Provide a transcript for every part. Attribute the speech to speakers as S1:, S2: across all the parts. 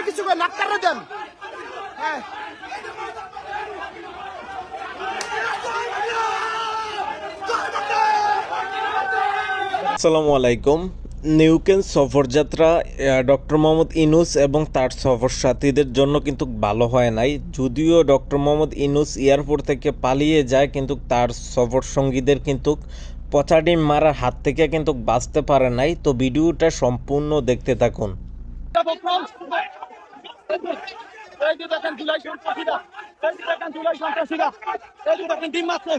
S1: কিছু করে ডাক্তাররা দেন। হ্যাঁ
S2: আসসালামু আলাইকুম। নিউকেন সফরযাত্রা ডক্টর মোহাম্মদ ইউনূস এবং তার সফর সাথীদের জন্য কিন্তু ভালো হয় নাই। যদিও ডক্টর মোহাম্মদ ইউনূস এয়ারপোর্ট থেকে পালিয়ে যায়, কিন্তু তার সফর সঙ্গীদের কিন্তু পচা ডিম মারার হাত থেকে কিন্তু বাঁচতে পারে নাই। তো ভিডিওটা সম্পূর্ণ দেখতে থাকুন।
S1: এই যে দেখেন জুলাই সন্ত্রাসীরা, এই যে দেখেন জুলাই সন্ত্রাসীরা, এই যে দেখেন ডিম মারছে,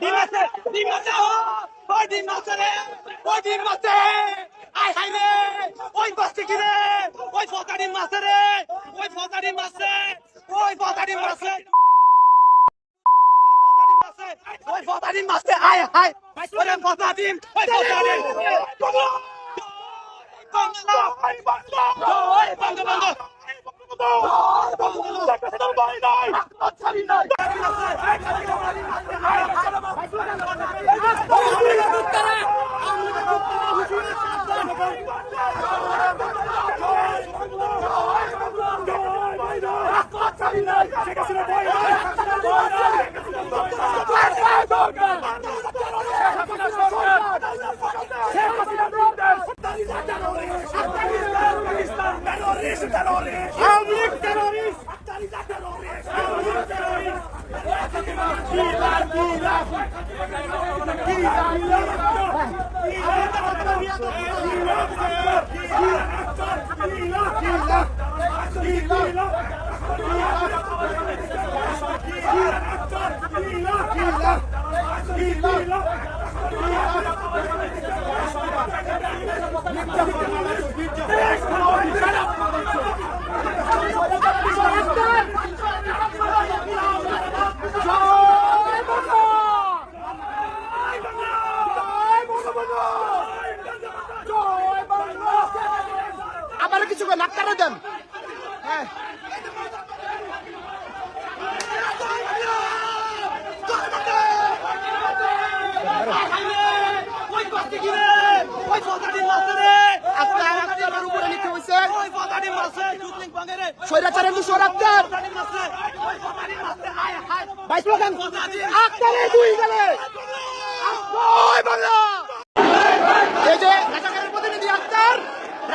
S1: ডিম মারছে, ডিম মারছে, ওই ডিম মারছে রে, ওই ডিম মারছে, আয় হায় রে, ওই বাচ্চা কি রে, ওই ফকা ডিম মারছে রে, ওই ফকা ডিম মারছে, ওই ফকা ডিম মারছে, ওই ফকা ডিম মারছে, আয় হায়, ওরে ফকা ডিম, ওই ফকা ডিম, আমার কিছু করে ডাক্তাররা দেন। হ্যাঁ স্বৈরাচারের দুশো ডাক্তার বাইশ লোকান আক্তারে দুই গেলে এই যে রাজাকারের প্রতিনিধি আক্তার,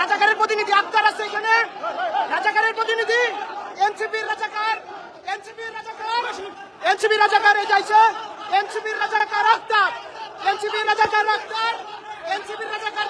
S1: রাজাকারের প্রতিনিধি আক্তার আছে এখানে, রাজাকারের প্রতিনিধি এনসিপির রাজাকার, এনসিপির রাজাকার, এনসিপির রাজাকার এই যাইছে, এনসিপির রাজাকার আক্তার, এনসিপির রাজাকার আক্তার, এনসিপির রাজাকার